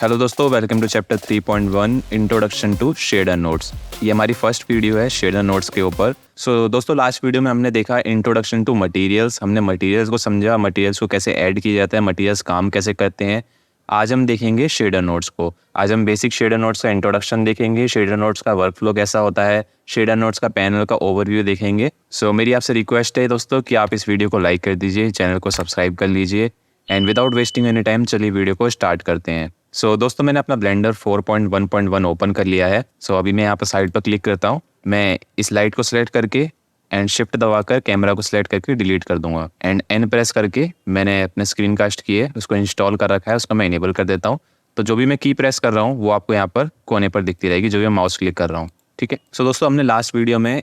Hello दोस्तों, welcome to chapter 3.1 introduction to shader nodes. ये हमारी फर्स्ट वीडियो है शेडर नोड्स के ऊपर। दोस्तों लास्ट वीडियो में हमने देखा इंट्रोडक्शन टू मटेरियल्स। हमने मटेरियल्स को समझा, मटेरियल्स को कैसे ऐड किया जाता है, मटेरियल्स काम कैसे करते हैं। आज हम देखेंगे शेडर नोड्स को। आज हम बेसिक शेडर नोड्स का इंट्रोडक्शन देखेंगे, शेडर नोड्स का वर्क फ्लो कैसा होता है, शेडर नोड्स का पैनल का ओवरव्यू देखेंगे। मेरी आपसे रिक्वेस्ट है दोस्तों कि आप इस वीडियो को लाइक कर दीजिए, चैनल को सब्सक्राइब कर लीजिए and without wasting any time चलिए वीडियो को स्टार्ट करते हैं। दोस्तों मैंने अपना ब्लेंडर 4.1.1 ओपन कर लिया है। अभी मैं यहाँ पर साइड पर क्लिक करता हूँ। मैं इस लाइट को सिलेक्ट करके एंड शिफ्ट दबाकर कैमरा को सिलेक्ट करके डिलीट कर दूंगा एंड एन प्रेस करके मैंने अपने स्क्रीन कास्ट किए उसको इंस्टॉल कर रखा है, उसको मैं इनेबल कर देता हूँ। तो जो भी मैं की प्रेस कर रहा हूँ वो आपको यहाँ पर कोने पर दिखती रहेगी, जो भी मैं माउस क्लिक कर रहा हूँ। ठीक है। दोस्तों हमने लास्ट वीडियो में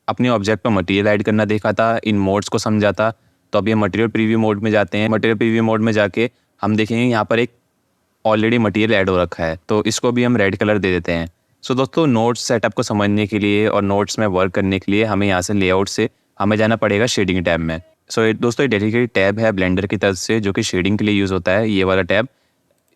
अपने ऑब्जेक्ट पर मटेरियल ऐड करना देखा था, इन मोड्स को समझा था। तो अभी हम मटेरियल प्रीव्यू मोड में जाते हैं। मटेरियल प्रीव्यू मोड में जाके हम देखेंगे यहाँ पर एक ऑलरेडी मटेरियल ऐड हो रखा है, तो इसको भी हम रेड कलर दे देते हैं। दोस्तों नोट्स सेटअप को समझने के लिए और नोट्स में वर्क करने के लिए हमें यहाँ से लेआउट से हमें जाना पड़ेगा शेडिंग टैब में। दोस्तों ये डेडिकेटेड टैब है ब्लेंडर की तरफ से जो कि शेडिंग के लिए यूज़ होता है, ये वाला टैब।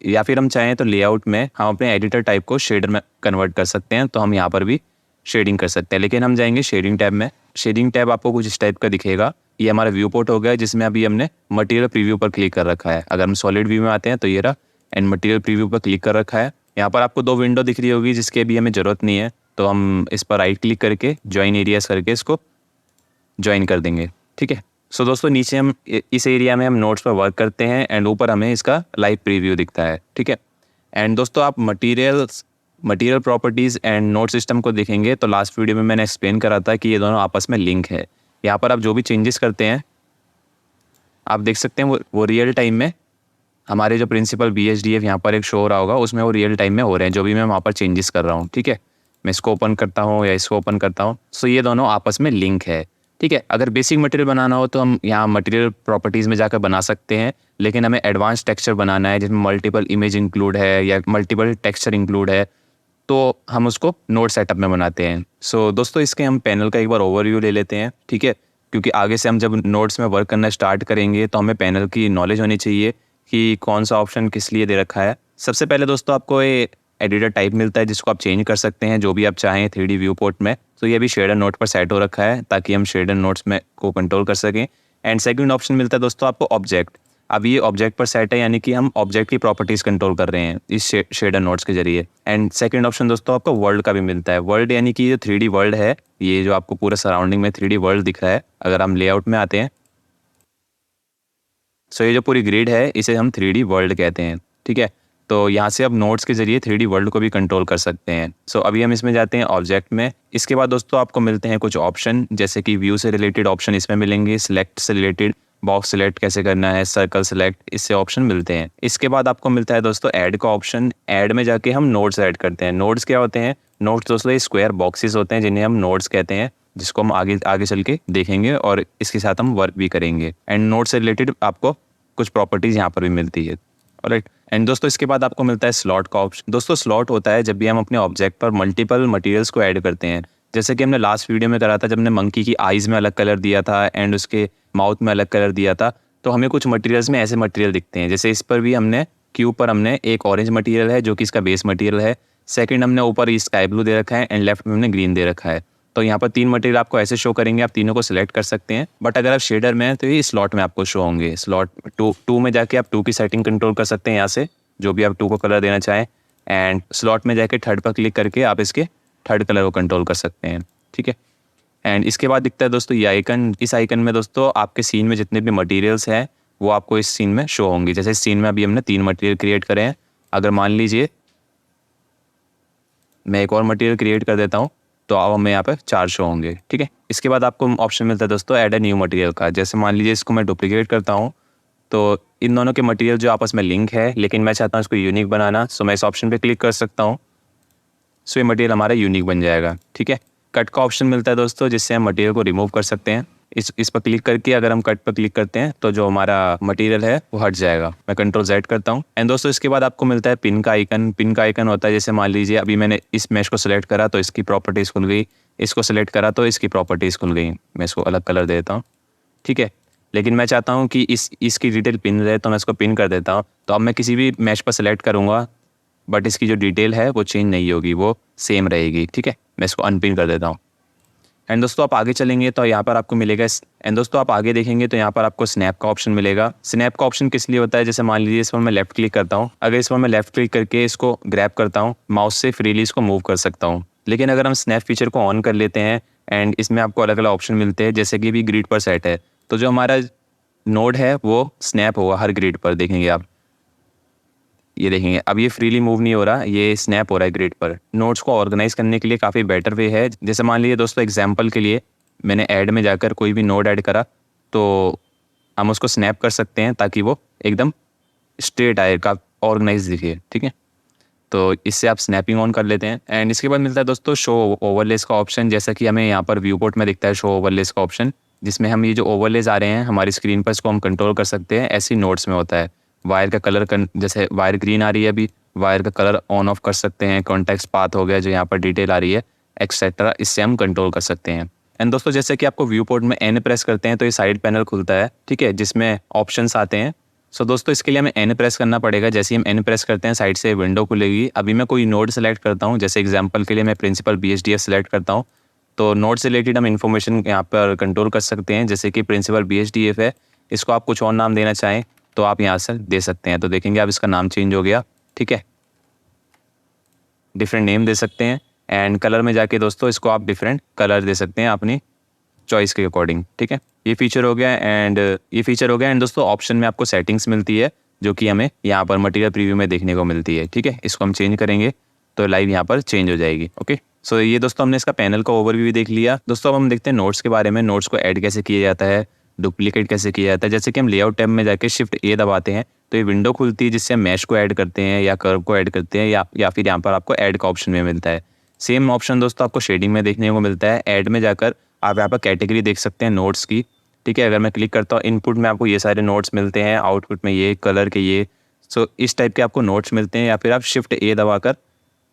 या फिर हम चाहें तो लेआउट में हम अपने एडिटर टाइप को शेडर में कन्वर्ट कर सकते हैं, तो हम यहाँ पर भी शेडिंग कर सकते हैं। लेकिन हम जाएंगे शेडिंग टैब में। शेडिंग टैब आपको कुछ इस टाइप का दिखेगा। ये हमारा व्यू पोर्ट हो गया जिसमें अभी हमने मटेरियल प्रीव्यू पर क्लिक कर रखा है। अगर हम सॉलिड व्यू में आते हैं तो ये रहा एंड मटेरियल प्रीव्यू पर क्लिक कर रखा है। यहाँ पर आपको दो विंडो दिख रही होगी जिसकी अभी हमें ज़रूरत नहीं है, तो हम इस पर राइट क्लिक करके ज्वाइन एरियाज करके इसको ज्वाइन कर देंगे। ठीक है। दोस्तों नीचे हम इस एरिया में हम नोट्स पर वर्क करते हैं एंड ऊपर हमें इसका लाइव प्रीव्यू दिखता है। ठीक है। एंड दोस्तों आप material properties and note system को देखेंगे तो लास्ट वीडियो में मैंने एक्सप्लेन करा था कि ये दोनों आपस में लिंक है। यहाँ पर आप जो भी चेंजेस करते हैं आप देख सकते हैं वो रियल टाइम में हमारे जो प्रिंसिपल BHDF यहाँ पर एक शो हो रहा होगा उसमें वो रियल टाइम में हो रहे हैं, जो भी मैं वहाँ पर चेंजेस कर रहा हूँ। ठीक है। मैं इसको ओपन करता हूँ या इसको ओपन करता हूँ, ये दोनों आपस में लिंक है। ठीक है। अगर बेसिक मटेरियल बनाना हो तो हम यहाँ मटेरियल प्रॉपर्टीज़ में जाकर बना सकते हैं, लेकिन हमें एडवांस टेक्सचर बनाना है जिसमें मल्टीपल इमेज इंक्लूड है या मल्टीपल टेक्सचर इंक्लूड है, तो हम उसको नोट सेटअप में बनाते हैं। दोस्तों इसके हम पैनल का एक बार ओवरव्यू ले लेते हैं। ठीक है। क्योंकि आगे से हम जब नोट्स में वर्क करना स्टार्ट करेंगे तो हमें पैनल की नॉलेज होनी चाहिए कि कौन सा ऑप्शन किस लिए दे रखा है। सबसे पहले दोस्तों आपको ये एडिटर टाइप मिलता है जिसको आप चेंज कर सकते हैं जो भी आप चाहें 3D व्यू पोर्ट में। ये भी शेडर नोट पर सेट हो रखा है ताकि हम शेडर नोट्स में को कंट्रोल कर सकें। एंड सेकंड ऑप्शन मिलता है दोस्तों आपको ऑब्जेक्ट। अब ये ऑब्जेक्ट पर सेट है, यानी कि हम ऑब्जेक्ट की प्रॉपर्टीज़ कंट्रोल कर रहे हैं इस शेडर नोट्स के जरिए। एंड सेकंड ऑप्शन दोस्तों आपको वर्ल्ड का भी मिलता है। वर्ल्ड यानी कि ये 3D वर्ल्ड है, ये जो आपको पूरा सराउंडिंग में 3D वर्ल्ड दिख रहा है। अगर हम लेआउट में आते हैं ये जो पूरी ग्रिड है इसे हम 3D वर्ल्ड कहते हैं। ठीक है। तो यहाँ से अब नोट्स के जरिए 3D वर्ल्ड को भी कंट्रोल कर सकते हैं। अभी हम इसमें जाते हैं ऑब्जेक्ट में। इसके बाद दोस्तों आपको मिलते हैं कुछ ऑप्शन, जैसे कि व्यू से रिलेटेड ऑप्शन इसमें मिलेंगे, सिलेक्ट से रिलेटेड, बॉक्स सिलेक्ट कैसे करना है, सर्कल सिलेक्ट, इससे ऑप्शन मिलते हैं। इसके बाद आपको मिलता है दोस्तों ऐड का ऑप्शन। ऐड में जाके हम नोट्स ऐड करते हैं। नोट्स क्या होते हैं? नोट्स दोस्तों ये स्क्वायर बॉक्सेस होते हैं जिन्हें हम नोट्स कहते हैं, जिसको हम आगे चल के देखेंगे और इसके साथ हम वर्क भी करेंगे। एंड नोट से रिलेटेड आपको कुछ प्रॉपर्टीज़ यहाँ पर भी मिलती है। ऑलराइट। एंड दोस्तों इसके बाद आपको मिलता है स्लॉट का ऑप्शन। दोस्तों स्लॉट होता है जब भी हम अपने ऑब्जेक्ट पर मल्टीपल मटेरियल्स को ऐड करते हैं। जैसे कि हमने लास्ट वीडियो में करा था जब हमने मंकी की आईज़ में अलग कलर दिया था एंड उसके माउथ में अलग कलर दिया था, तो हमें कुछ मटेरियल्स में ऐसे मटेरियल दिखते हैं। जैसे इस पर भी हमने क्यूब पर हमने एक ऑरेंज मटेरियल है जो कि इसका बेस मटेरियल है। सेकंड हमने ऊपर स्काई ब्लू दे रखा है एंड लेफ्ट में हमने ग्रीन दे रखा है। तो यहाँ पर 3 मटेरियल आपको ऐसे शो करेंगे, आप तीनों को सिलेक्ट कर सकते हैं। बट अगर आप शेडर में हैं तो ये स्लॉट में आपको शो होंगे। स्लॉट 2 में जाके आप 2 की सेटिंग कंट्रोल कर सकते हैं यहाँ से, जो भी आप 2 को कलर देना चाहें। एंड स्लॉट में जाके थर्ड पर क्लिक करके आप इसके थर्ड कलर को कंट्रोल कर सकते हैं। ठीक है। एंड इसके बाद दिखता है दोस्तों ये आइकन। इस आइकन में दोस्तों आपके सीन में जितने भी मटेरियल्स हैं वो आपको इस सीन में शो होंगे। जैसे इस सीन में अभी हमने 3 मटेरियल क्रिएट करे हैं। अगर मान लीजिए मैं एक और मटेरियल क्रिएट कर देता हूँ तो अब हमें यहाँ पर 4 शो होंगे। ठीक है। इसके बाद आपको ऑप्शन मिलता है दोस्तों ऐड ए न्यू मटेरियल का। जैसे मान लीजिए इसको मैं डुप्लीकेट करता हूँ तो इन दोनों के मटेरियल जो आपस में लिंक है, लेकिन मैं चाहता हूँ इसको यूनिक बनाना, मैं इस ऑप्शन पे क्लिक कर सकता हूँ। ये मटेरियल हमारा यूनिक बन जाएगा। ठीक है। कट का ऑप्शन मिलता है दोस्तों जिससे हम मटेरियल को रिमूव कर सकते हैं। इस पर क्लिक करके अगर हम कट पर क्लिक करते हैं तो जो हमारा मटेरियल है वो हट जाएगा। मैं कंट्रोल Z करता हूँ। एंड दोस्तों इसके बाद आपको मिलता है पिन का आइकन। पिन का आइकन होता है जैसे मान लीजिए अभी मैंने इस मैश को सिलेक्ट करा तो इसकी प्रॉपर्टीज़ खुल गई, इसको सिलेक्ट करा तो इसकी प्रॉपर्टीज़ खुल गई। मैं इसको अलग कलर देता हूँ। ठीक है। लेकिन मैं चाहता हूँ कि इसकी डिटेल पिन रहे तो मैं इसको पिन कर देता हूँ। तो अब मैं किसी भी मैश पर सिलेक्ट करूँगा बट इसकी जो डिटेल है वो चेंज नहीं होगी, वो सेम रहेगी। ठीक है, मैं इसको अनपिन कर देता हूँ। एंड दोस्तों आप आगे चलेंगे तो यहाँ पर आपको मिलेगा एंड दोस्तों आप आगे देखेंगे तो यहाँ पर आपको स्नैप का ऑप्शन मिलेगा। स्नैप का ऑप्शन किस लिए होता है, जैसे मान लीजिए इस पर मैं लेफ्ट क्लिक करता हूँ, अगर इस पर मैं लेफ्ट क्लिक करके इसको ग्रैब करता हूँ, माउस से फ्रीली इसको मूव कर सकता हूँ। लेकिन अगर हम स्नैप फीचर को ऑन कर लेते हैं एंड इसमें आपको अलग अलग ऑप्शन मिलते हैं, जैसे कि भी ग्रिड पर सेट है, तो जो हमारा नोड है वो स्नैप होगा हर ग्रिड पर। देखेंगे आप, ये देखेंगे अब ये फ्रीली मूव नहीं हो रहा, ये स्नैप हो रहा है ग्रिड पर। नोट्स को ऑर्गेनाइज करने के लिए काफ़ी बेटर वे है। जैसे मान लीजिए दोस्तों एग्जांपल के लिए मैंने ऐड में जाकर कोई भी नोड ऐड करा तो हम उसको स्नैप कर सकते हैं ताकि वो एकदम स्ट्रेट आए, का ऑर्गेनाइज दिखे। ठीक है, तो इससे आप स्नैपिंग ऑन कर लेते हैं। एंड इसके बाद मिलता है दोस्तों शो ओवरलेस का ऑप्शन, जैसा कि हमें यहाँ पर व्यू पोर्ट में दिखता है शो ओवरलेस का ऑप्शन, जिसमें हम ये जो ओवरलेस आ रहे हैं हमारी स्क्रीन पर, इसको हम कंट्रोल कर सकते हैं। ऐसी नोट्स में होता है वायर का कलर जैसे वायर ग्रीन आ रही है अभी, वायर का कलर ऑन ऑफ कर सकते हैं। कॉन्टेक्स्ट पाथ हो गया जो यहाँ पर डिटेल आ रही है एक्सेट्रा, इससे हम कंट्रोल कर सकते हैं। एंड दोस्तों जैसे कि आपको व्यू पोर्ट में एन प्रेस करते हैं तो ये साइड पैनल खुलता है। ठीक है, जिसमें ऑप्शंस आते हैं। सो दोस्तों इसके लिए हमें एन प्रेस करना पड़ेगा। जैसे ही हम एन प्रेस करते हैं साइड से विंडो खुलेगी। अभी मैं कोई नोड सेलेक्ट करता हूँ, जैसे एग्जांपल के लिए मैं प्रिंसिपल BSDF सेलेक्ट करता हूँ, तो नोड से रिलेटेड हम इन्फॉर्मेशन यहाँ पर कंट्रोल कर सकते हैं। जैसे कि प्रिंसिपल BSDF है, इसको आप कुछ और नाम देना चाहें तो आप यहाँ से दे सकते हैं। तो देखेंगे आप इसका नाम चेंज हो गया। ठीक है, डिफरेंट नेम दे सकते हैं। एंड कलर में जाके दोस्तों इसको आप डिफरेंट कलर दे सकते हैं अपनी चॉइस के अकॉर्डिंग। ठीक है, ये फीचर हो गया। एंड दोस्तों ऑप्शन में आपको सेटिंग्स मिलती है जो कि हमें यहाँ पर मटेरियल प्रीव्यू में देखने को मिलती है। ठीक है, इसको हम चेंज करेंगे तो लाइव यहाँ पर चेंज हो जाएगी। ओके, सो ये दोस्तों हमने इसका पैनल का ओवरव्यू देख लिया। दोस्तों अब हम देखते हैं नोट्स के बारे में। नोट्स को ऐड कैसे किया जाता है, डुप्लीकेट कैसे किया जाता है। जैसे कि हम लेआउट टैब में जाके शिफ्ट A दबाते हैं तो ये विंडो खुलती है जिससे हम मैश को ऐड करते हैं या कर्व को ऐड करते हैं, या फिर यहाँ पर आपको ऐड का ऑप्शन में मिलता है। सेम ऑप्शन दोस्तों आपको शेडिंग में देखने को मिलता है। ऐड में जाकर आप यहाँ पर कैटेगरी देख सकते हैं नोट्स की। ठीक है, अगर मैं क्लिक करता हूँ इनपुट में आपको ये सारे नोट्स मिलते हैं, आउटपुट में ये कलर के ये, सो इस टाइप के आपको नोट्स मिलते हैं। या फिर आप शिफ्ट A दबाकर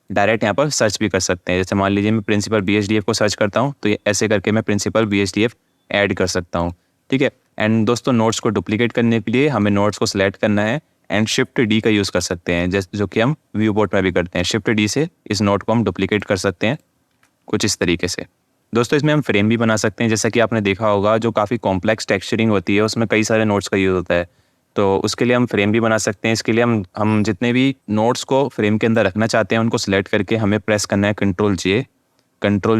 डायरेक्ट यहाँ पर सर्च भी कर सकते हैं। जैसे मान लीजिए मैं प्रिंसिपल BSDF को सर्च करता हूँ तो ये ऐसे करके मैं प्रिंसिपल BSDF ऐड कर सकता हूँ। ठीक है, एंड दोस्तों नोट्स को डुप्लीकेट करने के लिए हमें नोट्स को सिलेक्ट करना है एंड शिफ्ट D का यूज़ कर सकते हैं, जैसे जो कि हम व्यू पोर्ट में भी करते हैं। शिफ्ट D से इस नोट को हम डुप्लीकेट कर सकते हैं कुछ इस तरीके से। दोस्तों इसमें हम फ्रेम भी बना सकते हैं, जैसा कि आपने देखा होगा जो काफ़ी कॉम्प्लेक्स टेक्सचरिंग होती है उसमें कई सारे नोट्स का यूज़ होता है, तो उसके लिए हम फ्रेम भी बना सकते हैं। इसके लिए हम जितने भी नोट्स को फ्रेम के अंदर रखना चाहते हैं उनको सिलेक्ट करके हमें प्रेस करना है कंट्रोल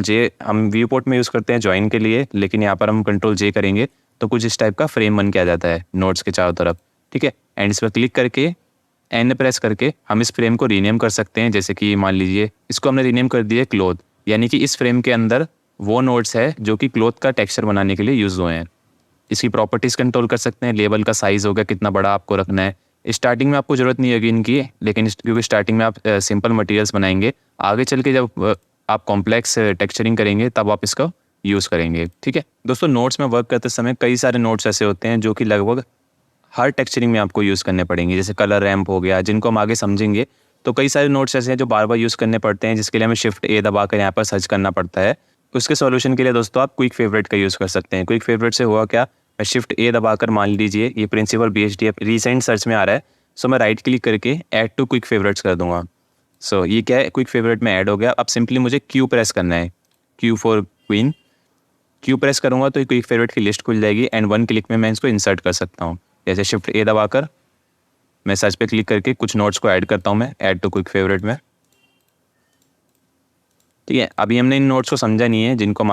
J। हम व्यू पोर्ट में यूज़ करते हैं जॉइन के लिए, लेकिन यहाँ पर हम कंट्रोल J करेंगे तो कुछ इस टाइप का फ्रेम बन के आ जाता है नोट्स के चारों तरफ। ठीक है, एंड इस पर क्लिक करके एन प्रेस करके हम इस फ्रेम को रीनेम कर सकते हैं। जैसे कि मान लीजिए इसको हमने रीनेम कर दिया क्लॉथ, यानी कि इस फ्रेम के अंदर वो नोट्स है जो कि क्लॉथ का टेक्सचर बनाने के लिए यूज़ हुए हैं। इसकी प्रॉपर्टीज़ कंट्रोल कर सकते हैं। लेबल का साइज़ हो गया, कितना बड़ा आपको रखना है। स्टार्टिंग में आपको ज़रूरत नहीं होगी इनकी, लेकिन क्योंकि स्टार्टिंग में आप सिंपल मटेरियल्स बनाएंगे, आगे चल के जब आप कॉम्प्लेक्स टेक्सचरिंग करेंगे तब आप इसका यूज़ करेंगे। ठीक है दोस्तों, नोट्स में वर्क करते समय कई सारे नोट्स ऐसे होते हैं जो कि लगभग हर टेक्सचरिंग में आपको यूज़ करने पड़ेंगे। जैसे कलर रैम्प हो गया, जिनको हम आगे समझेंगे। तो कई सारे नोट्स ऐसे हैं जो बार बार यूज़ करने पड़ते हैं, जिसके लिए हमें शिफ्ट A दबाकर यहाँ पर सर्च करना पड़ता है। उसके सॉल्यूशन के लिए दोस्तों आप क्विक फेवरेट का यूज़ कर सकते हैं। क्विक फेवरेट से हुआ क्या, मैं शिफ्ट A दबाकर मान लीजिए ये प्रिंसिपल BSDF रिसेंट सर्च में आ रहा है, सो मैं राइट क्लिक करके ऐड टू क्विक फेवरेट्स कर दूंगा। सो ये क्या है, क्विक फेवरेट में ऐड हो गया। अब सिंपली मुझे Q प्रेस करना है, Q for queen. Q press करूँगा तो ये क्विक फेवरेट की लिस्ट खुल जाएगी एंड वन क्लिक में मैं इसको इंसर्ट कर सकता हूँ। जैसे शिफ्ट A दबाकर मैं सर्च पे क्लिक करके कुछ नोट्स को ऐड करता हूँ मैं ऐड टू क्विक फेवरेट में। ठीक है, अभी हमने इन नोट्स को समझा नहीं है, जिनको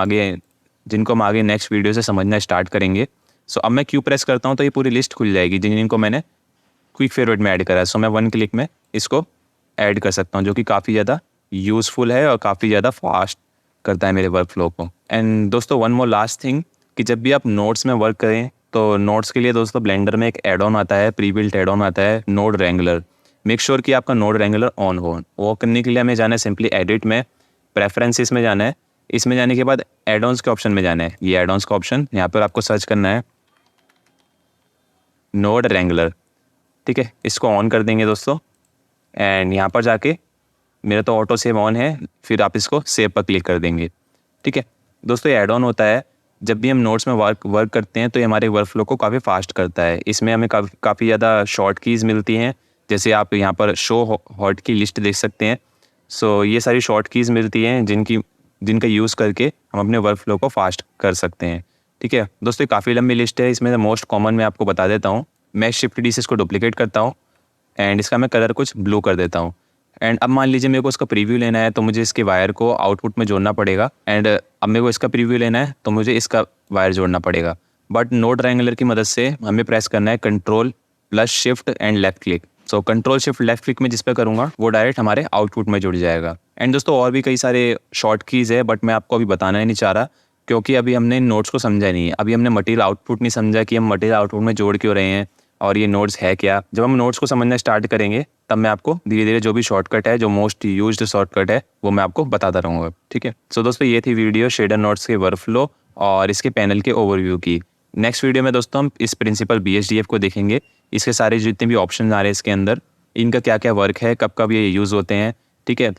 हम आगे नेक्स्ट वीडियो से समझना स्टार्ट करेंगे। सो अब मैं Q प्रेस करता हूँ तो ये पूरी लिस्ट खुल जाएगी जिनको मैंने क्विक फेवरेट में ऐड करा है। सो मैं वन क्लिक में इसको ऐड कर सकता हूँ, जो कि काफ़ी ज़्यादा यूज़फुल है और काफ़ी ज़्यादा फास्ट करता है मेरे वर्क फ्लो को। एंड दोस्तों वन मोर लास्ट थिंग, कि जब भी आप नोट्स में वर्क करें तो नोट्स के लिए दोस्तों ब्लेंडर में एक एड ऑन आता है, प्री बिल्ट एड ऑन आता है, नोड रेंगुलर। मेक श्योर कि आपका नोड रेंगुलर ऑन हो। वो करने के लिए हमें जाना है सिंपली एडिट में, प्रेफरेंसेस में जाना है। इसमें जाने के बाद एड ऑन्स के ऑप्शन में जाना है, ये एड ऑन्स का ऑप्शन, यहाँ पर आपको सर्च करना है नोड रेंगुलर। ठीक है, इसको ऑन कर देंगे दोस्तों एंड यहाँ पर जाके मेरा तो ऑटो सेव ऑन है, फिर आप इसको सेव पर क्लिक कर देंगे। ठीक है दोस्तों, ये एड ऑन होता है जब भी हम नोट्स में वर्क करते हैं तो ये हमारे वर्क फ्लो को काफ़ी फास्ट करता है। इसमें हमें काफ़ी ज़्यादा शॉर्ट कीज़ मिलती हैं, जैसे आप यहाँ पर शो हॉट की लिस्ट देख सकते हैं। सो ये सारी शॉर्ट कीज़ मिलती हैं जिनका यूज़ करके हम अपने वर्क फ्लो को फास्ट कर सकते हैं। ठीक है दोस्तों, काफ़ी लंबी लिस्ट है, इसमें मोस्ट कॉमन मैं आपको बता देता हूँ। मैं शिफ्ट डी से इसको डुप्लीकेट करता हूँ एंड इसका मैं कलर कुछ ब्लू कर देता हूँ। एंड अब मान लीजिए मेरे को इसका प्रीव्यू लेना है, तो मुझे इसके वायर को आउटपुट में जोड़ना पड़ेगा। एंड अब मेरे को इसका प्रीव्यू लेना है तो मुझे इसका वायर जोड़ना पड़ेगा। बट नोड ट्रायंगुलर की मदद से हमें प्रेस करना है control plus shift and left click. So control shift left click में जिस पे करूँगा वो डायरेक्ट हमारे आउटपुट में जुड़ जाएगा। एंड दोस्तों और भी कई सारे शॉर्ट कीज़ है, बट मैं आपको अभी बताना ही नहीं चाह रहा क्योंकि अभी हमने नोड्स को समझा नहीं है। अभी हमने मटेरियल आउटपुट नहीं समझा कि हम मटेरियल आउटपुट में जोड़ क्यों रहे हैं और ये नोड्स है क्या। जब हम नोड्स को समझना स्टार्ट करेंगे तब मैं आपको धीरे धीरे जो भी शॉर्टकट है, जो मोस्ट यूज्ड शॉर्टकट है, वो मैं आपको बताता रहूँगा। ठीक है, सो दोस्तों ये थी वीडियो शेडर नोड्स के वर्कफ्लो और इसके पैनल के ओवरव्यू की। नेक्स्ट वीडियो में दोस्तों हम इस प्रिंसिपल BHDF को देखेंगे, इसके सारे जितने भी ऑप्शन आ रहे हैं इसके अंदर, इनका क्या क्या वर्क है, कब कब ये यूज़ होते हैं। ठीक है,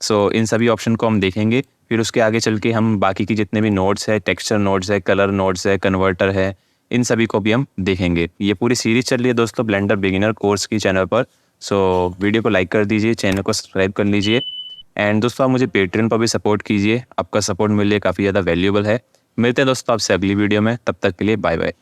सो इन सभी ऑप्शन को हम देखेंगे। फिर उसके आगे चल के हम बाकी की जितने भी नोड्स है, टेक्सचर नोड्स है, कलर नोड्स है, कन्वर्टर है, इन सभी को भी हम देखेंगे। ये पूरी सीरीज चल रही है दोस्तों ब्लेंडर बिगिनर कोर्स की चैनल पर। सो वीडियो को लाइक कर दीजिए, चैनल को सब्सक्राइब कर लीजिए एंड दोस्तों आप मुझे पेट्रियन पर भी सपोर्ट कीजिए। आपका सपोर्ट मेरे लिए काफ़ी ज़्यादा वैल्यूएबल है। मिलते हैं दोस्तों आपसे अगली वीडियो में, तब तक के लिए बाय बाय।